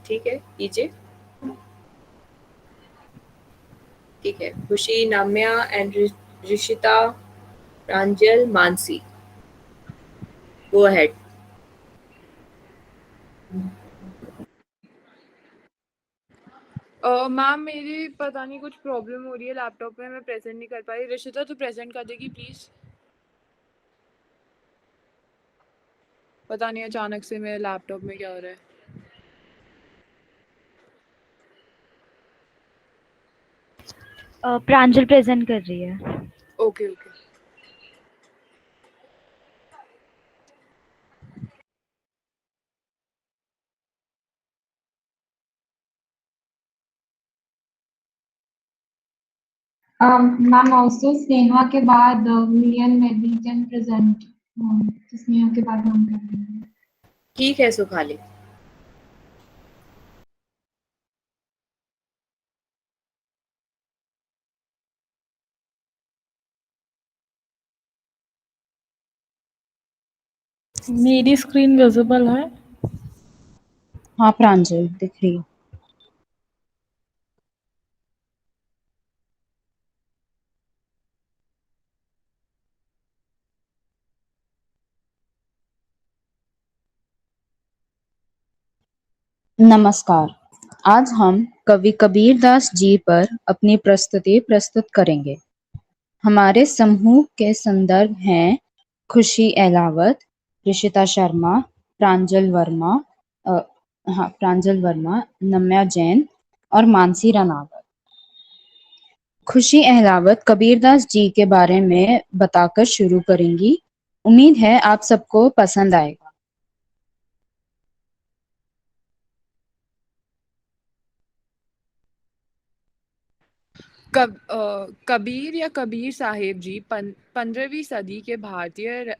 ठीक है, कीजिए। ठीक है, Khushi, Namya and Rishita, Pranjal, Mansi, go ahead. Ma'am मेरी पता नहीं कुछ प्रॉब्लम हो रही है लैपटॉप में, मैं प्रेजेंट नहीं कर पा रही। ऋषिता तो प्रेजेंट कर देगी प्लीज। पता नहीं अचानक से मेरे लैपटॉप में क्या हो रहा है। प्रांजल प्रेजेंट कर रही है। Okay okay. Ma'am also Sneha के बाद मिलियन मेडी कैन प्रेजेंट। स्नेहा के बाद हम कर रहे हैं। ठीक है सुखाली। मेरी स्क्रीन विजिबल है? हाँ प्रांजल दिख रही है। नमस्कार, आज हम कवि कबीर दास जी पर अपनी प्रस्तुति प्रस्तुत करेंगे। हमारे समूह के संदर्भ हैं खुशी अहलावत, ऋषिता शर्मा, प्रांजल वर्मा, नम्या जैन और मानसी रनावत। खुशी अहलावत कबीरदास जी के बारे में बताकर शुरू करेंगी। उम्मीद है आप सबको पसंद आएगा। कबीर या कबीर साहेब जी 15वीं सदी के भारतीय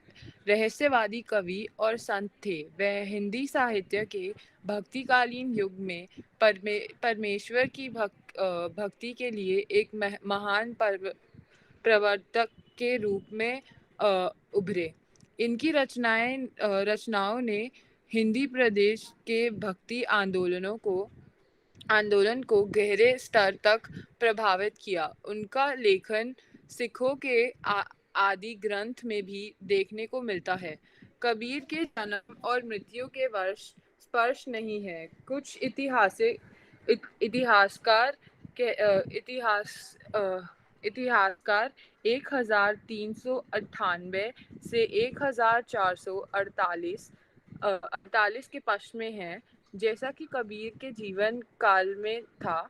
रहस्यवादी कवि और संत थे। वह हिंदी साहित्य के भक्तिकालीन युग में परमेश्वर की भक्ति के लिए एक महान प्रवर्तक के रूप में उभरे। इनकी रचनाओं ने हिंदी प्रदेश के भक्ति आंदोलन को गहरे स्तर तक प्रभावित किया। उनका लेखन सिखों के आदि ग्रंथ में भी देखने को मिलता है। कबीर के जन्म और मृत्यु के वर्ष स्पष्ट नहीं है। कुछ इतिहासकार 1398 से 1448 के पक्ष में हैं, जैसा कि कबीर के जीवन काल में था,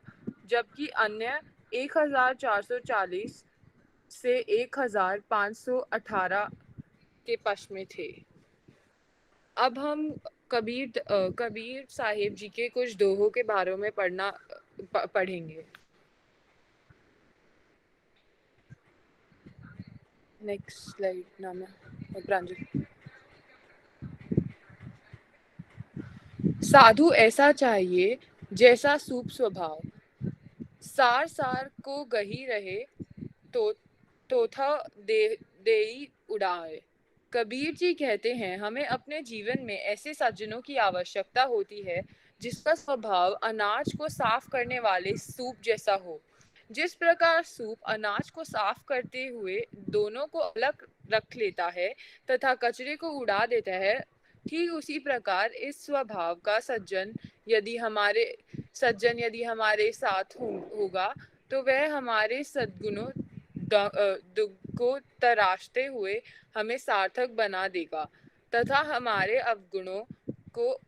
जबकि अन्य 1440 से 1518 के पक्ष में थे। अब हम कबीर साहेब जी के कुछ दोहों के बारे में पढ़ेंगे। नेक्स्ट स्लाइड नाम प्रांजल। साधु ऐसा चाहिए जैसा सूप स्वभाव, सार को गही रहे तो तोथा देई उड़ाए। कबीर जी कहते हैं, हमें अपने जीवन में ऐसे सज्जनों की आवश्यकता होती है जिसका स्वभाव अनाज को साफ करने वाले सूप जैसा हो। जिस प्रकार सूप अनाज को साफ करते हुए दोनों को अलग रख लेता है तथा कचरे को उड़ा देता है, ठीक उसी प्रकार इस स्वभाव का सज्जन यदि हमारे साथ होगा तो वह हमारे सद्गुणों को तराशते हुए हमें सार्थक बना देगा तथा हमारे अवगुणों को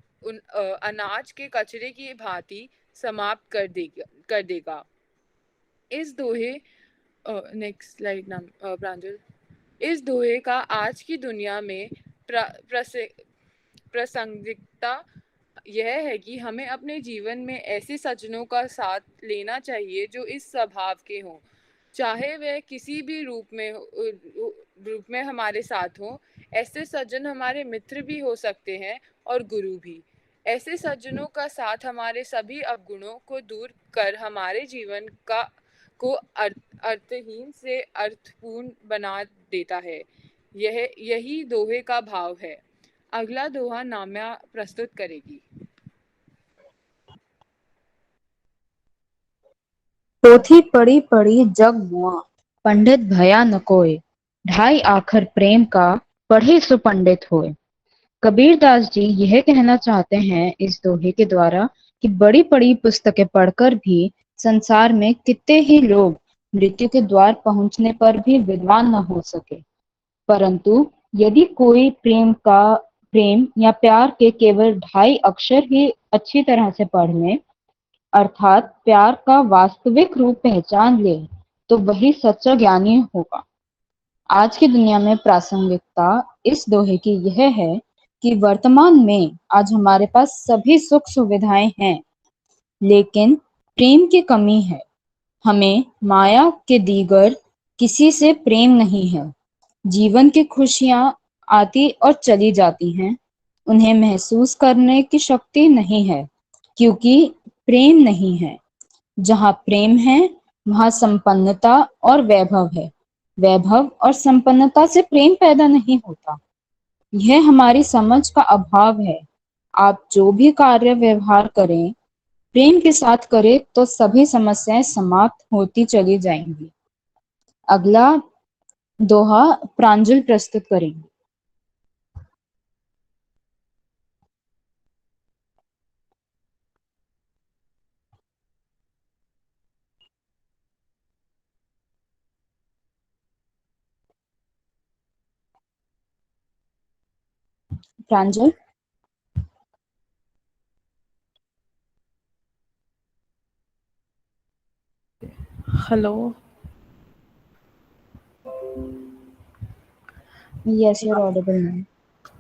अनाज के कचरे की भांति समाप्त कर देगा। इस दोहे नेक्स्ट स्लाइड नाम प्रांजल। इस दोहे का आज की दुनिया में प्रासंगिकता यह है कि हमें अपने जीवन में ऐसे सज्जनों का साथ लेना चाहिए जो इस स्वभाव के हों, चाहे वह किसी भी रूप में हमारे साथ हों। ऐसे सज्जन हमारे मित्र भी हो सकते हैं और गुरु भी। ऐसे सज्जनों का साथ हमारे सभी अवगुणों को दूर कर हमारे जीवन को अर्थहीन से अर्थपूर्ण बना देता है। यही दोहे का भाव है। अगला दोहा नाम्या प्रस्तुत करेगी। पोथी पढ़ी पढ़ी जग मुआ, पंडित भया न कोय, ढाई आखर प्रेम का, पढ़े सो पंडित होए। कबीरदास जी यह कहना चाहते हैं इस दोहे के द्वारा कि बड़ी बड़ी पुस्तकें पढ़कर भी संसार में कितने ही लोग मृत्यु के द्वार पहुंचने पर भी विद्वान न हो सके, परंतु यदि कोई प्रेम या प्यार के केवल ढाई अक्षर ही अच्छी तरह से पढ़ ले, अर्थात प्यार का वास्तविक रूप पहचान ले, तो वही सच्चा ज्ञानी होगा। आज की दुनिया में प्रासंगिकता इस दोहे की यह है कि वर्तमान में आज हमारे पास सभी सुख सुविधाएं हैं, लेकिन प्रेम की कमी है। हमें माया के दीगर किसी से प्रेम नहीं है। जीवन की खुशियां आती और चली जाती हैं, उन्हें महसूस करने की शक्ति नहीं है, क्योंकि प्रेम नहीं है। जहाँ प्रेम है वहाँ संपन्नता और वैभव है। वैभव और संपन्नता से प्रेम पैदा नहीं होता। यह हमारी समझ का अभाव है। आप जो भी कार्य व्यवहार करें, प्रेम के साथ करें तो सभी समस्याएं समाप्त होती चली जाएंगी। अगला दोहा प्रांजल प्रस्तुत करेंगे। Pranjal. Hello. Yes, you are audible ma'am.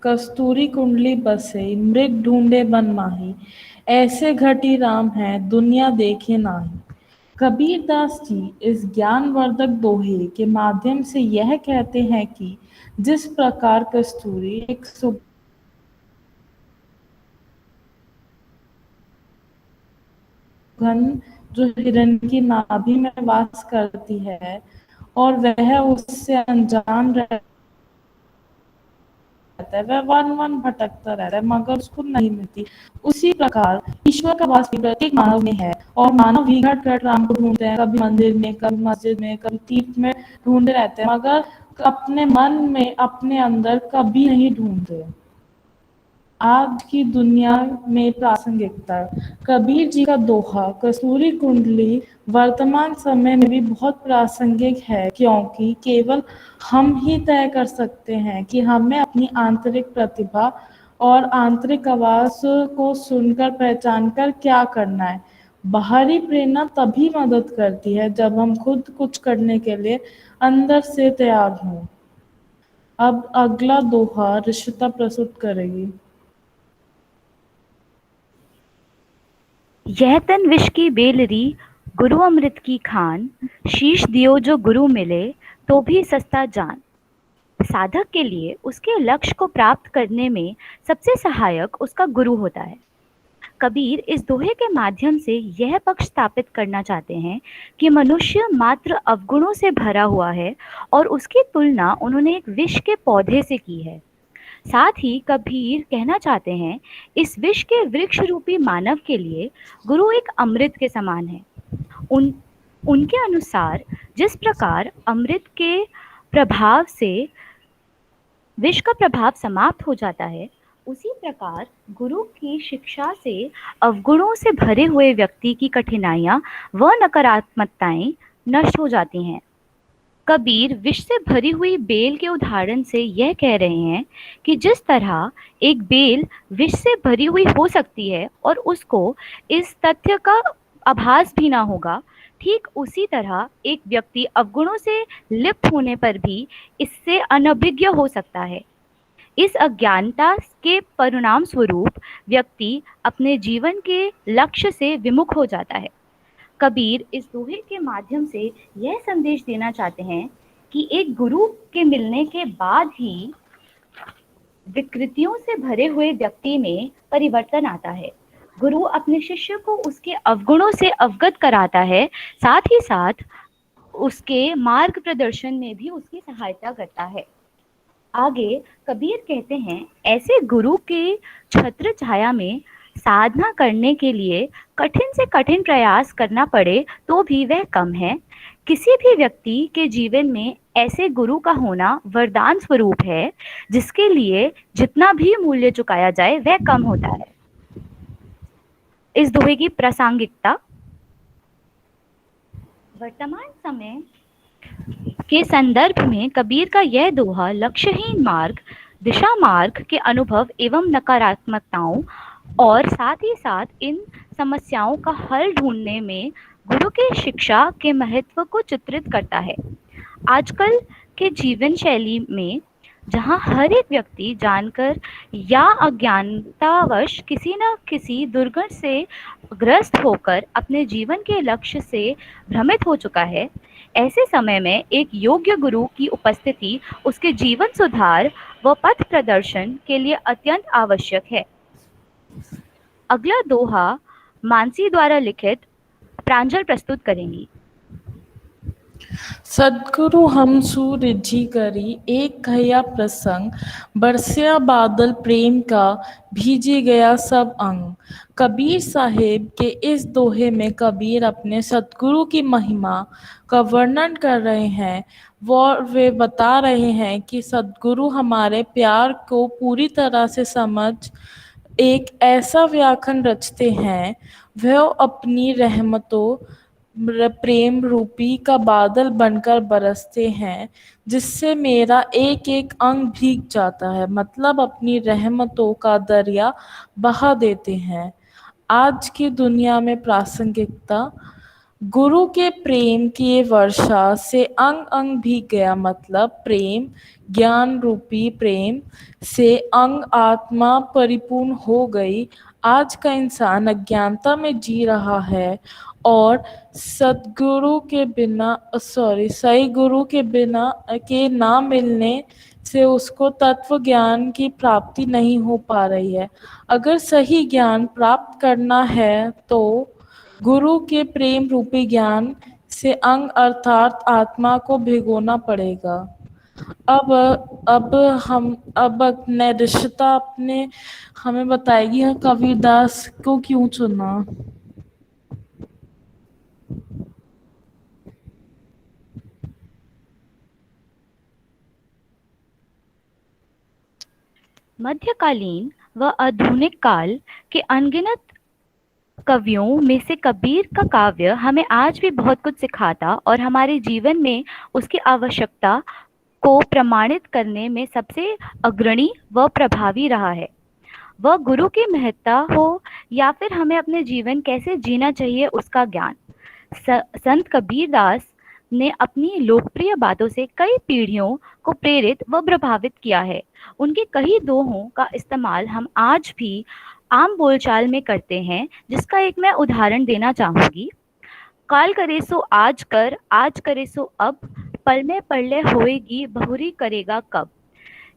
कस्तूरी कुंडली बसे मृग ढूंढे बन माही, ऐसे घटी राम है दुनिया देखे नाही। कबीरदास जी इस ज्ञानवर्धक दोहे के माध्यम से यह कहते हैं कि जिस प्रकार कस्तूरी एक सुगंध जो हिरण की नाभि में वास करती है और वह उससे अनजान रहता है, वह वन वन भटकता रहता है मगर उसको नहीं मिलती, उसी प्रकार ईश्वर का वास भी प्रत्येक मानव में है और मानव भी घट घट राम को ढूंढते हैं, कभी मंदिर में, कभी मस्जिद में, कभी तीर्थ में ढूंढते रहते हैं, मगर अपने मन में, अपने अंदर कभी नहीं ढूंढते। आज की दुनिया में प्रासंगिकता। कबीर जी का दोहा कस्तूरी कुंडली वर्तमान समय में भी बहुत प्रासंगिक है, क्योंकि केवल हम ही तय कर सकते हैं कि हमें अपनी आंतरिक प्रतिभा और आंतरिक आवाज को सुनकर पहचान कर क्या करना है। बाहरी प्रेरणा तभी मदद करती है जब हम खुद कुछ करने के लिए अंदर से तैयार हों। अब अगला दोहा ऋषिता प्रस्तुत करेगी। यह तन विष की बेलरी, गुरु अमृत की खान, शीश दियो जो गुरु मिले तो भी सस्ता जान। साधक के लिए उसके लक्ष्य को प्राप्त करने में सबसे सहायक उसका गुरु होता है। कबीर इस दोहे के माध्यम से यह पक्ष स्थापित करना चाहते हैं कि मनुष्य मात्र अवगुणों से भरा हुआ है और उसकी तुलना उन्होंने एक विष के पौधे से की है। साथ ही कबीर कहना चाहते हैं इस विष के वृक्ष रूपी मानव के लिए गुरु एक अमृत के समान है। उनके अनुसार जिस प्रकार अमृत के प्रभाव से विष का प्रभाव समाप्त हो जाता है, उसी प्रकार गुरु की शिक्षा से अवगुणों से भरे हुए व्यक्ति की कठिनाइयां व नकारात्मकताएं नष्ट हो जाती हैं। कबीर विष से भरी हुई बेल के उदाहरण से यह कह रहे हैं कि जिस तरह एक बेल विष से भरी हुई हो सकती है और उसको इस तथ्य का आभास भी ना होगा, ठीक उसी तरह एक व्यक्ति अवगुणों से लिप्त होने पर भी इससे अनभिज्ञ हो सकता है। इस अज्ञानता के परिणाम स्वरूप व्यक्ति अपने जीवन के लक्ष्य से विमुख हो जाता है। कबीर इस दोहे के माध्यम से यह संदेश देना चाहते हैं कि एक गुरु के मिलने के बाद ही विकृतियों से भरे हुए व्यक्ति में परिवर्तन आता है। गुरु अपने शिष्य को उसके अवगुणों से अवगत कराता है, साथ ही साथ उसके मार्ग प्रदर्शन में भी उसकी सहायता करता है। आगे कबीर कहते हैं ऐसे गुरु के छत्र छाया में साधना करने के लिए कठिन से कठिन प्रयास करना पड़े तो भी वह कम है। किसी भी व्यक्ति के जीवन में ऐसे गुरु का होना वरदान स्वरूप है, जिसके लिए जितना भी मूल्य चुकाया जाए वह कम होता है। इस दोहे की प्रासंगिकता। वर्तमान समय के संदर्भ में कबीर का यह दोहा लक्ष्यहीन मार्ग, दिशा मार्ग के अनुभव एवं नकारात्मकताओं और साथ ही साथ इन समस्याओं का हल ढूंढने में गुरु की शिक्षा के महत्व को चित्रित करता है। आजकल के जीवन शैली में जहाँ हर एक व्यक्ति जानकर या अज्ञानतावश किसी न किसी दुर्घटना से ग्रस्त होकर अपने जीवन के लक्ष्य से भ्रमित हो चुका है, ऐसे समय में एक योग्य गुरु की उपस्थिति उसके जीवन सुधार व पथ प्रदर्शन के लिए अत्यंत आवश्यक है। अगला दोहा मानसी द्वारा लिखित प्रांजल प्रस्तुत करेंगी। सद्गुरु हम सूरजी करी एक कहया प्रसंग, बरसिया बादल प्रेम का भीजे गया सब अंग। कबीर साहिब के इस दोहे में कबीर अपने सद्गुरु की महिमा का वर्णन कर रहे हैं। वे बता रहे हैं कि सद्गुरु हमारे प्यार को पूरी तरह से समझ एक ऐसा व्याख्यान रचते हैं, वह अपनी रहमतों प्रेम रूपी का बादल बनकर बरसते हैं, जिससे मेरा एक एक अंग भीग जाता है। मतलब अपनी रहमतों का दरिया बहा देते हैं। आज की दुनिया में प्रासंगिकता। गुरु के प्रेम की वर्षा से अंग अंग भीग गया। मतलब प्रेम, ज्ञान रूपी प्रेम से अंग आत्मा परिपूर्ण हो गई। आज का इंसान अज्ञानता में जी रहा है और सही गुरु के बिना के ना मिलने से उसको तत्व ज्ञान की प्राप्ति नहीं हो पा रही है। अगर सही ज्ञान प्राप्त करना है तो गुरु के प्रेम रूपी ज्ञान से अंग अर्थात आत्मा को भिगोना पड़ेगा। अब निश्चिता अपने हमें बताएगी कबीरदास को क्यों चुना। मध्यकालीन व आधुनिक काल के अनगिनत कवियों में से कबीर का काव्य हमें आज भी बहुत कुछ सिखाता और हमारे जीवन में उसकी आवश्यकता को प्रमाणित करने में सबसे अग्रणी व प्रभावी रहा है। वह गुरु की महत्ता हो या फिर हमें अपने जीवन कैसे जीना चाहिए उसका ज्ञान, संत कबीरदास ने अपनी लोकप्रिय बातों से कई पीढ़ियों को प्रेरित व प्रभावित किया है। उनके कई दोहों का इस्तेमाल हम आज भी आम बोलचाल में करते हैं, जिसका एक मैं उदाहरण देना चाहूंगी। काल करे सो आज कर, आज करे सो अब, पल में पड़ले होएगी बहुरी करेगा कब।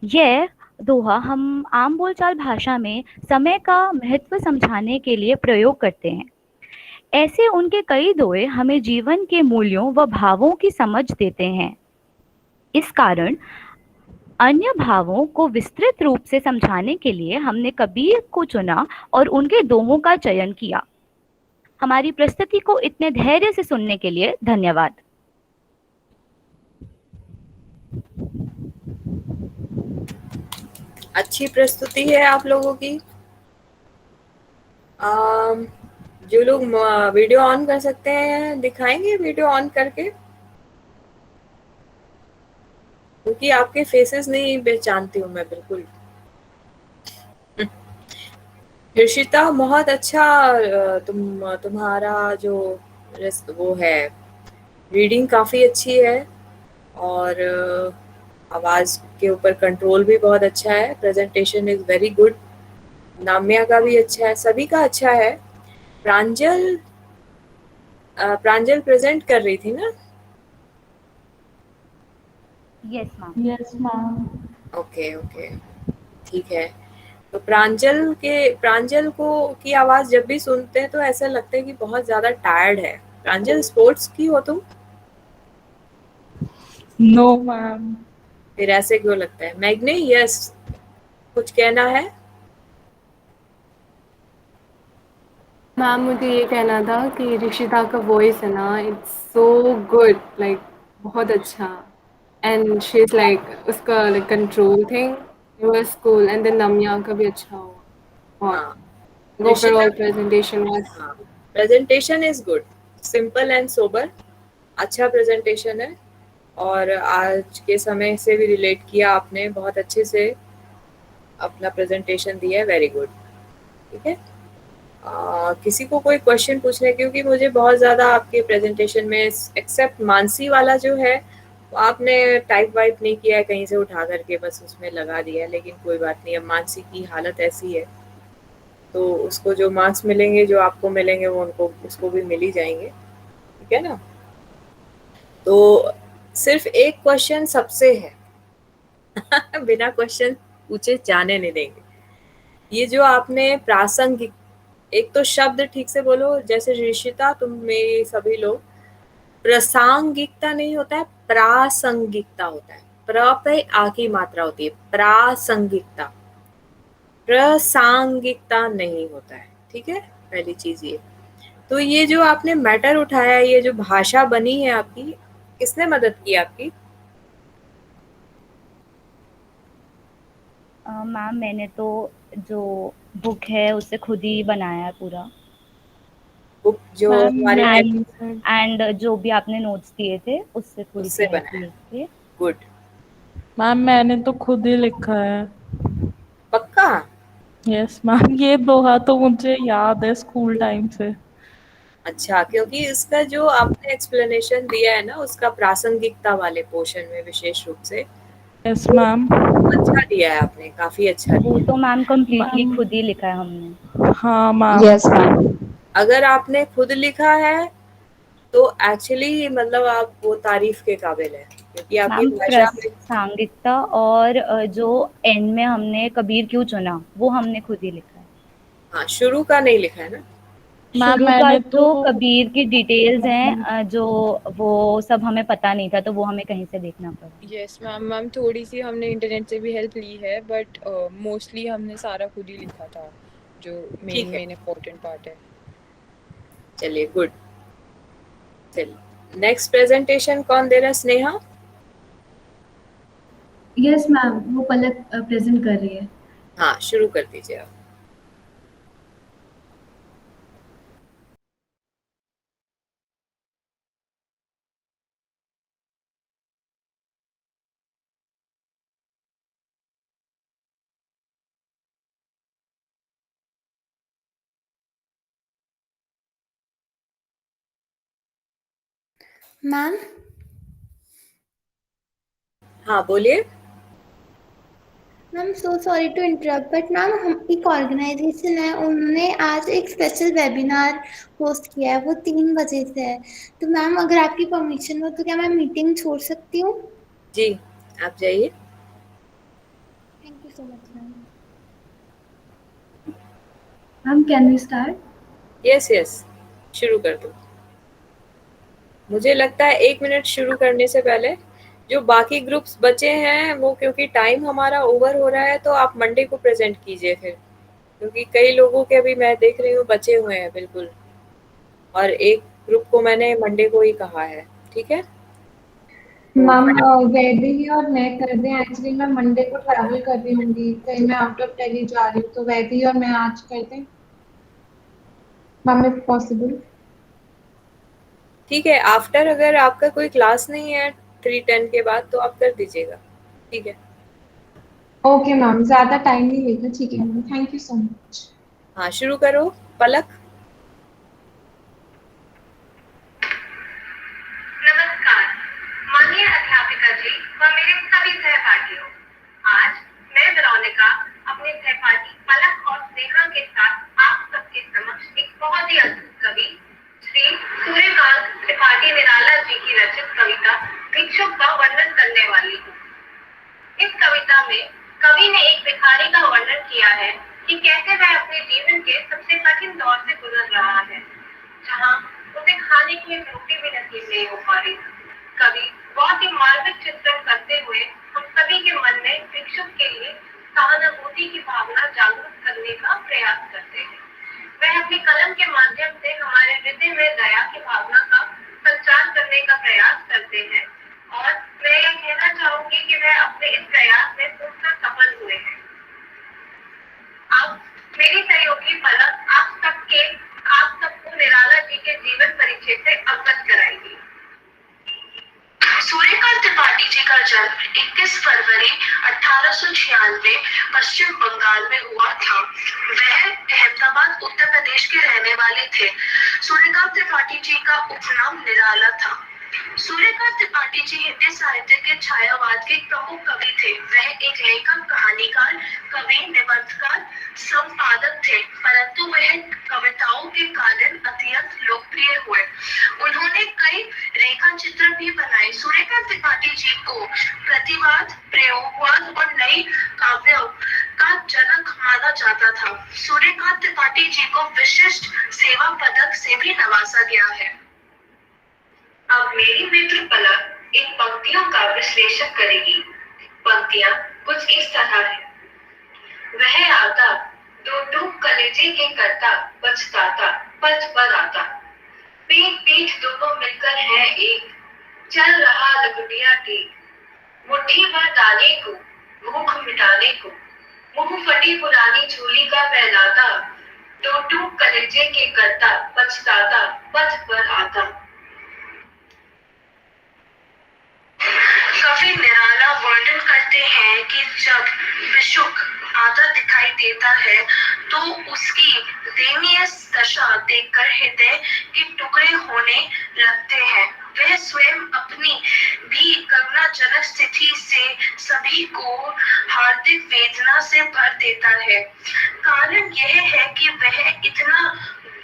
यह दोहा हम आम बोलचाल भाषा में समय का महत्व समझाने के लिए प्रयोग करते हैं। ऐसे उनके कई दोहे हमें जीवन के मूल्यों व भावों की समझ देते हैं। इस कारण अन्य भावों को विस्तृत रूप से समझाने के लिए हमने कबीर को चुना और उनके दोहों का चयन किया। हमारी प्रस्तुति को इतने धैर्य से सुनने के लिए धन्यवाद। अच्छी प्रस्तुति है आप लोगों की। जो लोग वीडियो ऑन कर सकते हैं दिखाएंगे वीडियो ऑन करके, क्योंकि आपके फेसेस नहीं पहचानती हूँ मैं बिल्कुल। हर्षिता बहुत अच्छा, तुम्हारा जो वो है रीडिंग काफ़ी अच्छी है और आवाज़ के ऊपर कंट्रोल भी बहुत अच्छा है। Presentation is very good. Namya का भी अच्छा है, सभी का अच्छा है। प्रांजल प्रेजेंट कर रही थी ना? Yes ma'am. Yes ma'am. Okay ठीक है। तो प्रांजल को की आवाज़ जब भी सुनते हैं तो ऐसा लगता है कि बहुत ज़्यादा टायर्ड है। प्रांजल स्पोर्ट्स की हो तुम? No ma'am. फिर ऐसे क्यों लगता है? मैग्ने, यस कुछ कहना है? मैम मुझे ये कहना था कि ऋषिता का वॉइस है ना, इट्स सो गुड, लाइक बहुत अच्छा। एंड शी इज लाइक उसका like control thing, it was cool. And then Namya का भी अच्छा हुआ और हाँ, ऋषिता ओवरऑल प्रेजेंटेशन वाज हाँ, presentation is good, simple and sober, अच्छा प्रेजेंटेशन है। और आज के समय से भी रिलेट किया आपने, बहुत अच्छे से अपना प्रेजेंटेशन दिया है, वेरी गुड। ठीक है, किसी को कोई क्वेश्चन पूछने, क्योंकि मुझे बहुत ज़्यादा आपके प्रेजेंटेशन में एक्सेप्ट मानसी वाला जो है वो आपने टाइप वाइप नहीं किया है कहीं से उठा करके, बस उसमें लगा दिया है, लेकिन कोई बात नहीं, अब मानसी की हालत ऐसी है तो उसको जो मार्क्स मिलेंगे, जो आपको मिलेंगे, वो उनको उसको भी मिल ही जाएंगे। ठीक है ना, तो सिर्फ एक क्वेश्चन सबसे है बिना क्वेश्चन पूछे जाने नहीं देंगे। ये जो आपने प्रासंगिक, एक तो शब्द ठीक से बोलो, जैसे ऋषिता तुम मेरी सभी लोग, प्रासंगिकता नहीं होता है, प्रासंगिकता होता है, प्र पे आ की मात्रा होती है, प्रासंगिकता, प्रासंगिकता नहीं होता है। ठीक है, पहली चीज ये। तो ये जो आपने मैटर उठाया, ये जो भाषा बनी है आपकी, किसने मदद की आपकी? मैम मैंने तो जो बुक है उससे खुद ही बनाया है पूरा। बुक जो मैम हमारी है, एंड मैंने सर एंड जो भी आपने नोट्स दिए थे उससे थोड़ी सी उससे हेल्प बनाया, लेके। गुड। मैम मैंने तो खुद ही लिखा है। पक्का? यस मैम, ये दोहा तो मुझे याद है स्कूल टाइम से। अच्छा, क्योंकि इसका जो आपने एक्सप्लेनेशन दिया है ना, उसका प्रासंगिकता वाले पोर्शन में विशेष रूप से, यस वो मैम। अच्छा दिया है आपने, काफी अच्छा वो दिया है। तो मैम कंप्लीटली मैम खुद ही लिखा है हमने। हाँ मैम। Yes ma'am. अगर आपने खुद लिखा है तो एक्चुअली मतलब आप वो तारीफ के काबिल है, क्योंकि आपकी मैम भाषा में। प्रासंगिकता और जो एंड में हमने कबीर क्यों चुना वो हमने खुद ही लिखा है। हाँ, शुरू का नहीं लिखा है ना? मैम शुरू का मैंने तो तो कबीर की डिटेल्स हैं, जो वो सब हमें पता नहीं था तो वो हमें कहीं से देखना पड़ा। यस मैम, मैम थोड़ी सी हमने इंटरनेट से भी हेल्प ली है, बट मोस्टली हमने सारा खुद ही लिखा था, जो मेन ठीक है, मेन इम्पोर्टेंट पार्ट है। चलिए गुड। चलिए नेक्स्ट प्रेजेंटेशन कौन दे रहा है? स्नेहा? यस मैम, वो पलक प्रेजेंट कर रही है। हाँ, शुरू कर दीजिए आप। मैम हाँ बोलिए। Ma'am so sorry to interrupt, but ma'am हम एक ऑर्गेनाइजेशन है, उन्होंने आज एक स्पेशल वेबिनार होस्ट किया है, वो 3 बजे से है। तो मैम अगर आपकी परमिशन हो तो क्या मैं मीटिंग छोड़ सकती हूँ? जी, आप जाइए। Thank you so much ma'am. Ma'am can we start? Yes yes, शुरू कर दो। मुझे लगता है 1 मिनट शुरू करने से पहले जो बाकी ग्रुप्स बचे हैं वो, क्योंकि टाइम हमारा ओवर हो रहा है, तो आप मंडे को प्रेजेंट कीजिए फिर, क्योंकि कई लोगों के अभी मैं देख रही हूँ बचे हुए हैं बिल्कुल, और एक ग्रुप को मैंने मंडे को ही कहा है। ठीक है, तो मैम फटाफट। वैदेही और मैं कर दें, एक्चुअली मैं मंडे को ट्रैवल कर रही होंगी, कहीं मैं आउट ऑफ दिल्ली जा रही हूँ, तो वैदेही और मैं आज कर दें मैम, इफ पॉसिबल। ठीक है, आफ्टर अगर आपका कोई क्लास नहीं है 3:10 के बाद तो आप कर दीजिएगा। ठीक है, ओके मैम, ज्यादा टाइम नहीं लेगा, ठीक है ma'am, thank you so much. हाँ शुरू करो पलक। नमस्कार माननीय अध्यापिका जी व मेरे सभी सहपाठियों, आज मैं वेरोनिका अपने सहपाठी पलक और स्नेहा के साथ आप सबके समक्ष एक बहुत ही अद्भुत कवि श्री सूर्यकांत त्रिपाठी निराला जी की रचित कविता भिक्षुक का वर्णन करने वाली हूँ। इस कविता में कवि ने एक भिखारी का वर्णन किया है कि कैसे वह अपने जीवन के सबसे कठिन दौर से गुजर रहा है, जहाँ उसे खाने की एक रोटी भी नसीब नहीं हो पा रही। कवि बहुत ही मार्मिक चित्रण करते हुए हम सभी के मन में भिक्षुक के लिए सहानुभूति की भावना जागरूक करने का प्रयास करते हैं। वह अपनी कलम के माध्यम से हमारे हृदय में दया की भावना का संचार करने का प्रयास करते हैं और मैं यह कहना चाहूंगी कि वह अपने इस प्रयास में पूर्णतः सफल हुए हैं। अब मेरी सहयोगी पलक आप सबको निराला जी के जीवन परिचय से अवगत कराएगी। सूर्यकांत त्रिपाठी जी का जन्म 21 फरवरी 1896 पश्चिम बंगाल में हुआ था। वह अहमदाबाद उत्तर प्रदेश के रहने वाले थे। सूर्यकांत त्रिपाठी जी का उपनाम निराला था। सूर्यकांत त्रिपाठी जी हिंदी साहित्य के छायावाद के प्रमुख कवि थे। वह एक लेखक, कहानीकार, कवि, निबंधकार, संपादक थे, परंतु वह कविताओं के कारण अत्यंत लोकप्रिय हुए। उन्होंने कई रेखा चित्र भी बनाए। सूर्यकांत त्रिपाठी जी को प्रतिवाद, प्रयोगवाद और नई काव्यों का जनक माना जाता था। सूर्यकांत त्रिपाठी जी को विशिष्ट सेवा पदक से भी नवाजा गया है। अब मेरी मित्र पलक इन पंक्तियों का विश्लेषण करेगी। पंक्तियां कुछ इस तरह है। वह आता, दो टूक कलेजे के करता, पछताता, पथ पर आता। पीठ पीठ दोनों मिलकर है एक, चल रहा लंगड़िया टेक। मुट्ठी भर दाने को, भूख मिटाने को, मुंह फटी पुरानी झोली का फैलाता। दो टूक कलेजे के करता, पछताता, पथ पर आता। कवि निराला वर्णन करते हैं कि जब विशुक आता दिखाई देता है तो उसकी दयनीय दशा देखकर हृदय के टुकड़े होने लगते हैं। वह स्वयं अपनी भी करुणाजनक स्थिति से सभी को हार्दिक वेदना से भर देता है। कारण यह है कि वह इतना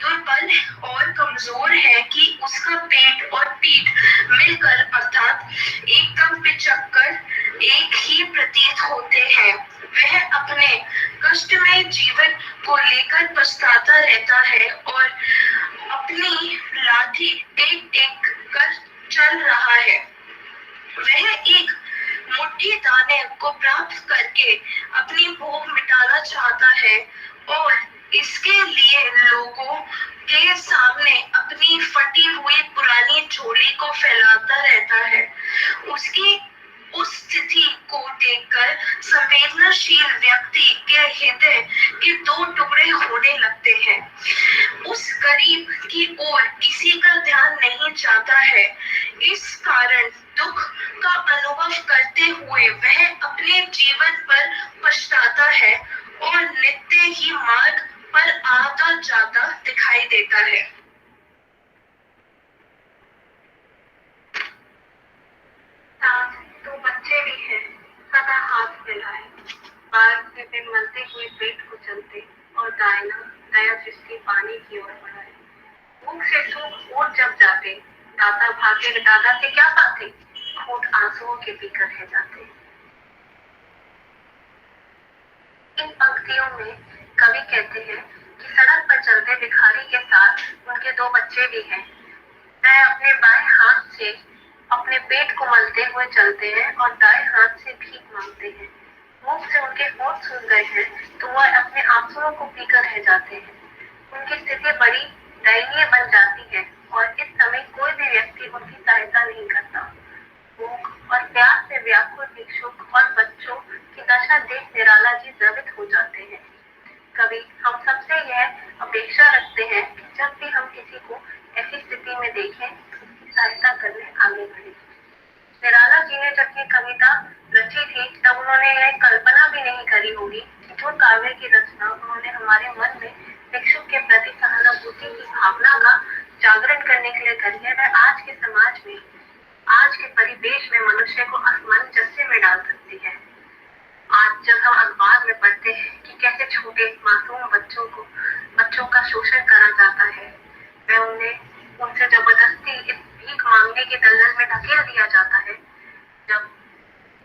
दुर्बल और कमजोर है कि उसका पेट और पीठ मिलकर अर्थात एकदम पिचककर एक ही प्रतीत होते हैं। वह अपने कष्टमय जीवन को लेकर पछताता रहता है और अपनी लाठी टेक टेक कर चल रहा है। वह एक मुट्ठी दाने को प्राप्त करके अपनी भूख मिटाना चाहता है और इसके लिए लोगों के सामने अपनी फटी हुई पुरानी झोली को फैलाता रहता है। उसकी उस स्थिति को देखकर संवेदनशील व्यक्ति के हृदय के दो टुकड़े होने लगते हैं। उस गरीब की ओर किसी का ध्यान नहीं जाता है। इस कारण दुख का अनुभव करते हुए वह अपने जीवन पर पछताता है और नित्य ही मार्ग पर आता जाता दिखाई देता है। साथ दो बच्चे भी हैं, सदा हाथ मिलाए, बार से मलते हुए पेट को चलते और दायना दया दृष्टि पानी की ओर बढ़ाए। मुख से सूख ओट जब जाते, दाता भागे दादा से क्या पाते, खोट आंसुओं के पीकर रह जाते। इन पंक्तियों में कवि कहते हैं कि सड़क पर चलते भिखारी के साथ उनके दो बच्चे भी हैं। वह अपने बाएं हाथ से अपने पेट को मलते हुए चलते हैं और दाएं हाथ से भीख मांगते हैं। मुंह से उनके होठ सूख गए हैं तो वह अपने आंसुओं को पीकर रह जाते हैं। उनकी स्थिति बड़ी दयनीय बन जाती है और इस समय कोई भी व्यक्ति उनकी सहायता नहीं करता। भूख और प्यास से व्याकुल भिक्षुक और बच्चों की दशा देख निराला जी द्रवित हो जाते हैं। कवि हम सबसे यह अपेक्षा रखते हैं कि जब भी हम किसी को ऐसी स्थिति में देखें उसकी सहायता करने आगे बढ़े। निराला जी ने जब ये कविता रची थी तब उन्होंने यह कल्पना भी नहीं करी होगी कि जो काव्य की रचना उन्होंने हमारे मन में भिक्षुक के प्रति सहानुभूति की भावना का जागरण करने के लिए करी है, वह आज के समाज में, आज के परिवेश में मनुष्य को असमंजस्य में डाल सकती है। आज जब हम अखबार में पढ़ते हैं कि कैसे छोटे मासूम बच्चों का शोषण करा जाता है, उनसे जबरदस्ती इस भीख मांगने के दलदल में धकेल दिया जाता है। जब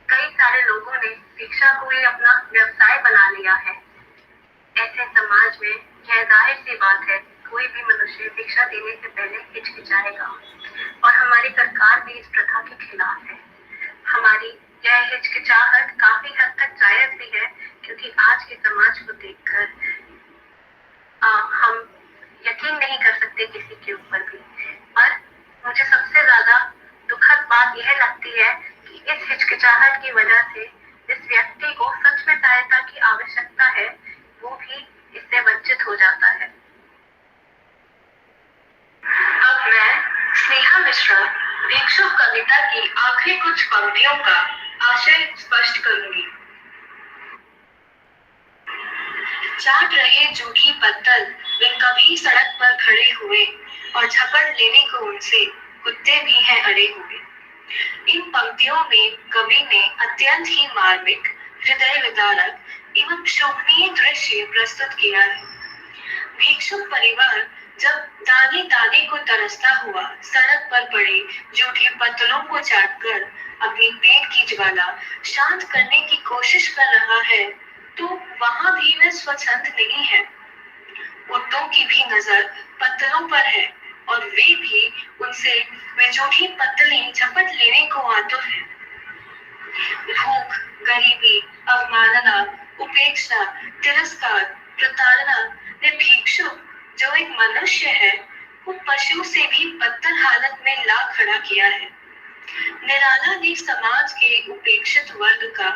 कई सारे लोगों ने भिक्षा को ही अपना व्यवसाय बना लिया है, ऐसे समाज में यह जाहिर सी बात है कोई भी मनुष्य भिक्षा देने से पहले हिचकिचाएगा और हमारी सरकार भी इस प्रथा के खिलाफ है। हमारी यह हिचकिचाहट काफी हद तक जायज भी है क्योंकि आज के समाज को देखकर हम यकीन नहीं कर सकते किसी के ऊपर भी। पर मुझे सबसे ज्यादा दुखद बात यह लगती है कि इस हिचकिचाहट की वजह से जिस व्यक्ति को सच में सहायता की आवश्यकता है वो भी इससे वंचित हो जाता है। अब मैं स्नेहा मिश्रा भिक्षुक कविता की आखिरी कुछ पंक्तियों का आशय स्पष्ट करूंगी। चाट रहे जूठी पत्तल वे कभी सड़क पर खड़े हुए और झपट लेने को उनसे कुत्ते भी हैं अड़े हुए। इन पंक्तियों में कवि ने अत्यंत ही मार्मिक, हृदय विदारक एवं शोभनीय दृश्य प्रस्तुत किया है। भिक्षुक परिवार जब दाने दाने को तरसता हुआ सड़क पर पड़े जूठे पत्तलों को चाटकर अपनी पेट की ज्वाला शांत करने की कोशिश कर रहा है तो वहां भी वह स्वच्छंद नहीं है। कुत्तों की भी नजर पत्तलों पर है और वे भी उनसे वे जूठी पत्तलें झपट लेने को आतुर है। भूख, गरीबी, अवमानना, उपेक्षा, तिरस्कार, प्रताड़ना ने भिक्षुक जो एक मनुष्य है वो पशु से भी बदतर हालत में ला खड़ा किया है। निराला ने समाज के उपेक्षित वर्ग का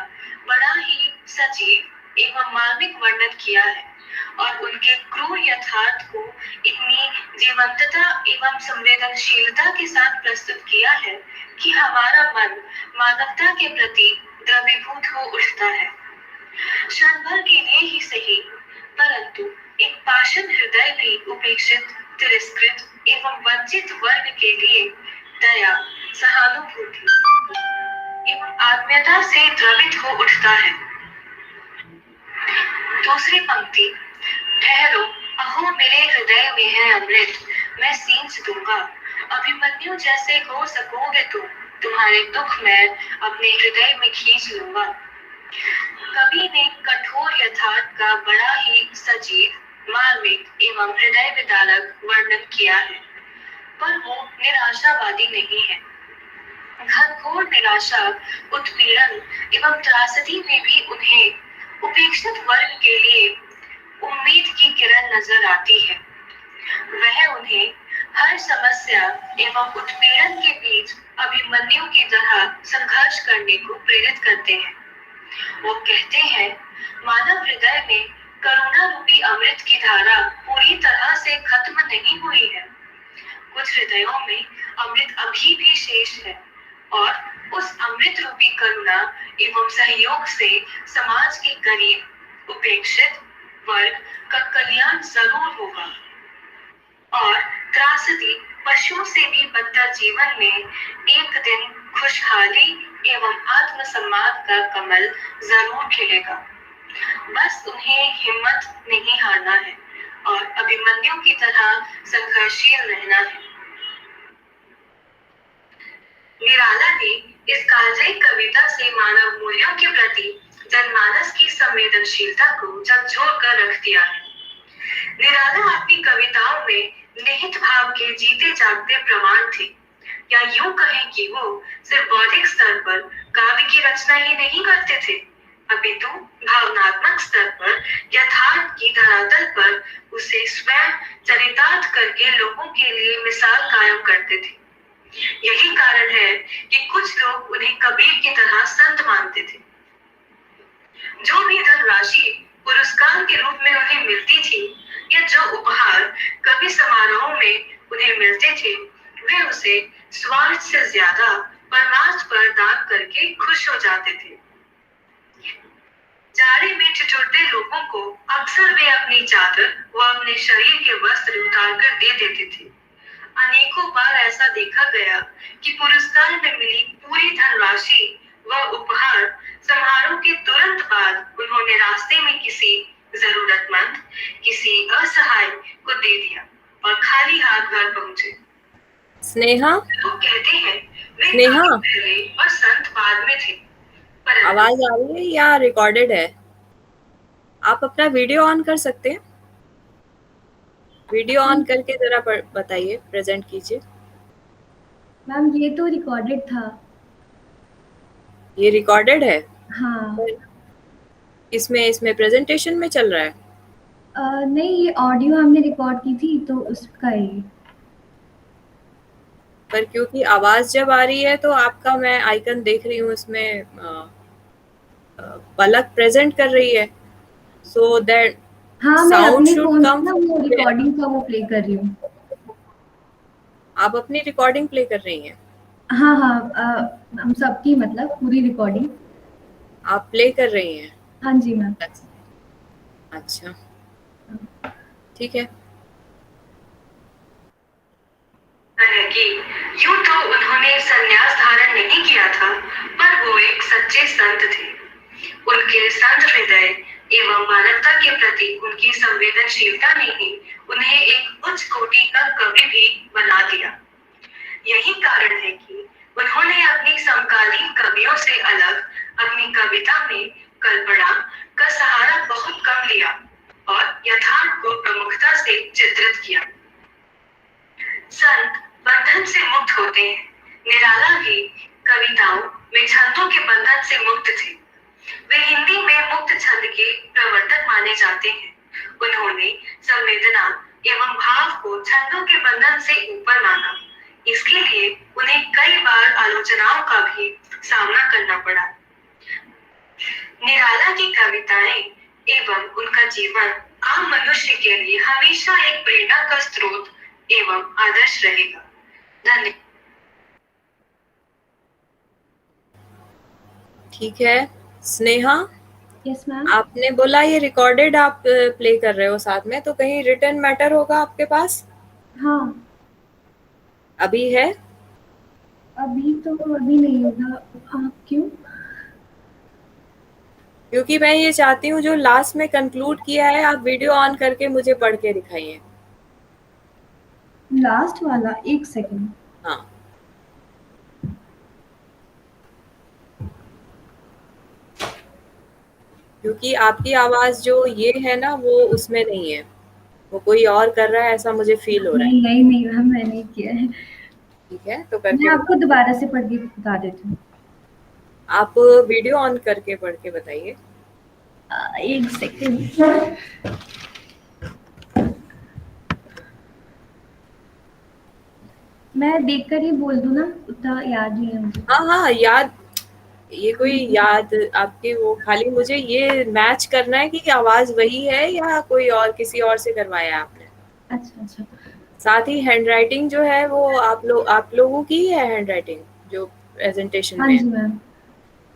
बड़ा ही सजीव एवं मार्मिक वर्णन किया है और उनके क्रूर यथार्थ को इतनी जीवंतता एवं संवेदनशीलता के साथ प्रस्तुत किया है कि हमारा मन मानवता के प्रति द्रवीभूत हो उठता है। क्षण भर के लिए ही सही, परंतु एक पाषाण हृदय भी उपेक्षित, तिरस्कृत एवं वंचित वर्ग के लिए दया, सहानुभूति एवं आत्मीयता से द्रवित हो उठता है। दूसरी पंक्ति, ठहरो, अहो मेरे हृदय में है अमृत, मैं सींच दूंगा, अभिमन्यु जैसे हो सकोगे तुम, तुम्हारे दुख मैं अपने हृदय में खींच लूंगा। कवि ने कठोर यथार्थ का बड़ा ही सजीव, मार्मिक एवं हृदय विदारक वर्णन किया है, पर वो निराशावादी नहीं है। घनघोर निराशा, उत्पीड़न एवं त्रासदी में भी उन्हें उपेक्षित वर्ग के लिए उम्मीद की किरण नजर आती है। वह उन्हें हर समस्या एवं उत्पीड़न के बीच अभिमन्यु की तरह संघर्ष करने को प्रेरित करते हैं। वो कहते हैं, मानव हृदय में करुणा रूपी अमृत की धारा पूरी तरह से खत्म नहीं हुई है। कुछ हृदयों में अमृत अभी भी शेष है और उस अमृत रूपी करुणा एवं सहयोग से समाज के गरीब, उपेक्षित वर्ग का कल्याण जरूर होगा और त्रासदी पशुओं से भी बदतर जीवन में एक दिन खुशहाली एवं आत्मसम्मान का कमल जरूर खिलेगा। बस उन्हें हिम्मत नहीं हारना है और अभिमन्यु की तरह संघर्षशील रहना है। निराला ने इस कालजयी कविता से मानव मूल्यों के प्रति जनमानस की संवेदनशीलता को झकझोर कर रख दिया है। निराला अपनी कविताओं में निहित भाव के जीते जागते प्रमाण थे, या यूं कहें कि वो सिर्फ बौद्धिक स्तर पर काव्य की रचना ही नहीं करते थे, अपितु भावनात्मक स्तर पर यथार्थ की धरातल पर उसे स्वयं चरितार्थ करके लोगों के लिए मिसाल कायम करते थे। यही कारण है कि कुछ लोग उन्हें कबीर की तरह संत मानते थे। जो भी धनराशि पुरस्कार के रूप में उन्हें मिलती थी या जो उपहार कवि समारोह में उन्हें मिलते थे, वे उसे स्वार्थ से ज्यादा परमार्थ पर दान करके खुश हो जाते थे। जाड़े में ठिठुरते लोगों को अक्सर वे अपनी चादर व अपने शरीर के वस्त्र उतार कर दे देते थे। अनेकों बार ऐसा देखा गया कि पुरस्कार में मिली पूरी धनराशि व उपहार समारोह के तुरंत बाद उन्होंने रास्ते में किसी जरूरतमंद, किसी असहाय को दे दिया और खाली हाथ घर पहुंचे। स्नेहा, लोग कहते हैं वे स्नेहा, पहले और संत बाद में थे। आवाज आ रही है या रिकॉर्डेड है? आप अपना वीडियो ऑन कर सकते हैं? वीडियो ऑन करके जरा बताइए, प्रेजेंट कीजिए। मैम ये तो रिकॉर्डेड था। ये रिकॉर्डेड है? हाँ। इसमें प्रेजेंटेशन में चल रहा है? नहीं, ये ऑडियो हमने रिकॉर्ड की थी तो उसका ही। पर क्योंकि आवाज जब आ रही है तो आपका मैं आइकन देख रही हूँ इसमें पलक प्रेजेंट कर रही है, सो दैट हाँ, मैं साउंड अपने शुड फ़ोन से कम ना वो रिकॉर्डिंग का वो प्ले कर रही हूँ। आप अपनी रिकॉर्डिंग प्ले कर रही हैं? हाँ, हाँ, हम सबकी मतलब पूरी रिकॉर्डिंग। आप प्ले कर रही हैं? हाँ जी मैम। अच्छा, ठीक है। कि यूं तो उन्होंने संन्यास धारण नहीं किया था, पर वो एक सच्चे संत थे। उनके संत हृदय एवं मानवता के प्रति उनकी संवेदनशीलता ने ही उन्हें एक उच्च कोटि का कवि भी बना दिया। यही कारण है कि उन्होंने अपनी समकालीन कवियों से अलग अपनी कविता में कल्पना का सहारा बहुत कम लिया और यथार्थ को प्रमुखता से चित्रित किया। संत बंधन से मुक्त होते हैं। निराला भी कविताओं में छंदों के बंधन से मुक्त थे। वे हिंदी में मुक्त छंद के प्रवर्तक माने जाते हैं। उन्होंने संवेदना एवं भाव को छंदों के बंधन से ऊपर माना। इसके लिए उन्हें कई बार आलोचनाओं का भी सामना करना पड़ा। निराला की कविताएं एवं उनका जीवन आम मनुष्य के लिए हमेशा एक प्रेरणा का स्रोत एवं आदर्श रहेगा। धन्यवाद। ठीक है स्नेहा, यस मैम। आपने बोला ये रिकॉर्डेड आप प्ले कर रहे हो साथ में, तो कहीं रिटन मैटर होगा आपके पास? हाँ। अभी है? अभी नहीं होगा। आप क्यों? क्योंकि मैं ये चाहती हूँ जो लास्ट में कंक्लूड किया है आप वीडियो ऑन करके मुझे पढ़ के दिखाइए। लास्ट वाला 1 सेकंड। हाँ, क्योंकि आपकी आवाज जो ये है ना वो उसमें नहीं है, वो कोई और कर रहा है ऐसा मुझे फील हो रहा है। नहीं मैम, मैंने नहीं किया है। ठीक है, तो मैं करके आपको दोबारा से पढ़ के बता देती हूँ। आप वीडियो ऑन करके पढ़ के बताइए। 1 सेकंड। मैं देखकर ही बोल दूँ ना, उतना याद नहीं है मुझे। हाँ याद, ये कोई याद आपके वो खाली मुझे ये मैच करना है कि आवाज वही है या कोई और किसी और से करवाया है आपने। अच्छा। साथ ही हैंडराइटिंग जो है वो आप लोगों की है हैंडराइटिंग जो प्रेजेंटेशन हाँ में जी है? मैम।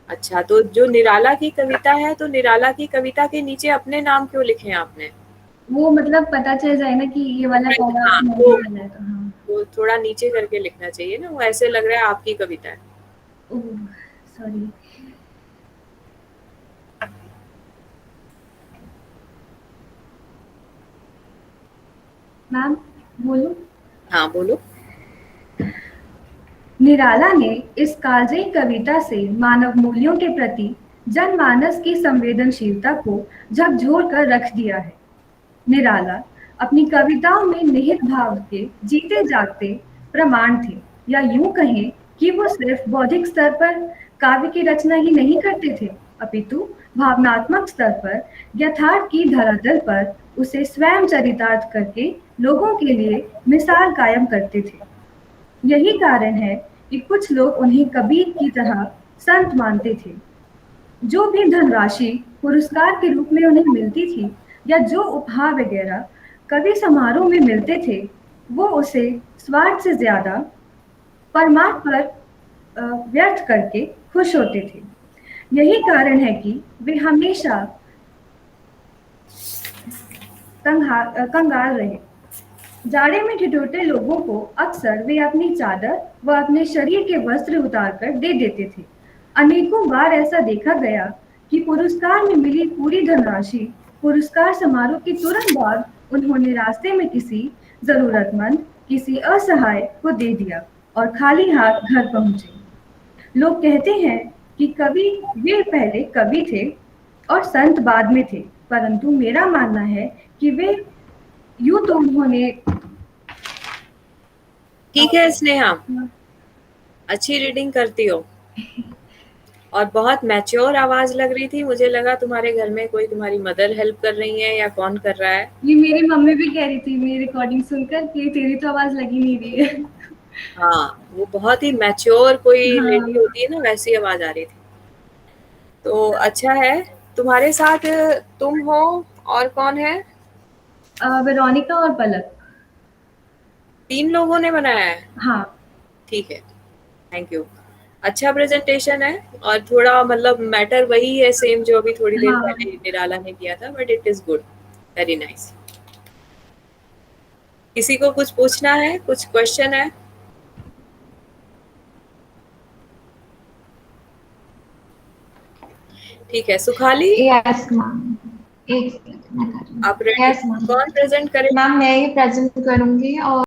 अच्छा, तो जो निराला की कविता है तो निराला की कविता के नीचे अपने नाम क्यों लिखे हैं आपने? वो मतलब पता चल जाए ना कि ये वाला पहला हाँ, मैंने वाला है, तो हाँ। वो थोड़ा नीचे करके लिखना चाहिए ना, वो ऐसे लग रहा है आपकी कविता है। Oh sorry. मैम बोलूं? हाँ बोलो। निराला ने इस कालजयी कविता से मानव मूल्यों के प्रति जनमानस की संवेदनशीलता को झकझोर कर रख दिया है। निराला अपनी कविताओं में निहित भाव के जीते जागते प्रमाण थे, या यूं कहें कि वो सिर्फ बौद्धिक स्तर पर काव्य की रचना ही नहीं करते थे, अपितु भावनात्मक स्तर पर यथार्थ की धरातल पर उसे स्वयं चरितार्थ करके लोगों के लिए मिसाल कायम करते थे। यही कारण है कि कुछ लोग उन्हें कबीर की तरह संत मानते थे। जो भी धनराशि पुरस्कार के रूप में उन्हें मिलती थी या जो उपहार वगैरह कवि समारोह में मिलते थे, वो उसे स्वार्थ से ज्यादा परमार्थ पर व्यर्थ करके खुश होते थे। यही कारण है कि वे हमेशा कंगाल रहे। जाड़े में ठिठुरते लोगों को अक्सर वे अपनी चादर व अपने शरीर के वस्त्र उतारकर दे देते थे। अनेकों बार ऐसा देखा गया कि पुरस्कार में मिली पूरी धनराशि पुरस्कार समारोह के तुरंत बाद उन्होंने रास्ते में किसी जरूरतमंद, किसी असहाय को दे दिया और खाली हाथ घर पहुंचे। लोग कहते हैं कि कवि वे पहले कवि थे और संत बाद में थे, परंतु मेरा मानना है कि वे यूं तो उन्होंने। ठीक है स्नेहा, अच्छी रीडिंग करती हो और बहुत मैच्योर आवाज लग रही थी। मुझे लगा तुम्हारे घर में कोई तुम्हारी मदर हेल्प कर रही है या कौन कर रहा है। ये मेरी मम्मी भी कह रही थी मेरी रिकॉर्डिंग सुनकर कि तेरी तो आवाज लगी नहीं रही है। हाँ, वो बहुत ही मैच्योर कोई हाँ। लेडी होती है ना, वैसी आवाज आ रही थी। तो अच्छा है। तुम्हारे साथ तुम हो और कौन है? वेरोनिका और पलक। 3 लोगों ने बनाया है? हाँ। ठीक है, थैंक यू। अच्छा प्रेजेंटेशन है और थोड़ा मतलब मैटर वही है सेम जो अभी थोड़ी देर हाँ। पहले निराला ने किया था, but it is good, very nice. किसी को कुछ पूछना है, कुछ क्वेश्चन है? ठीक है, सुखाली यस मैम, एक सेकंड मैं कर रही हूँ। आप रेडी? यस मैम, कौन प्रेजेंट करे? मैम मैं ही प्रेजेंट करूंगी और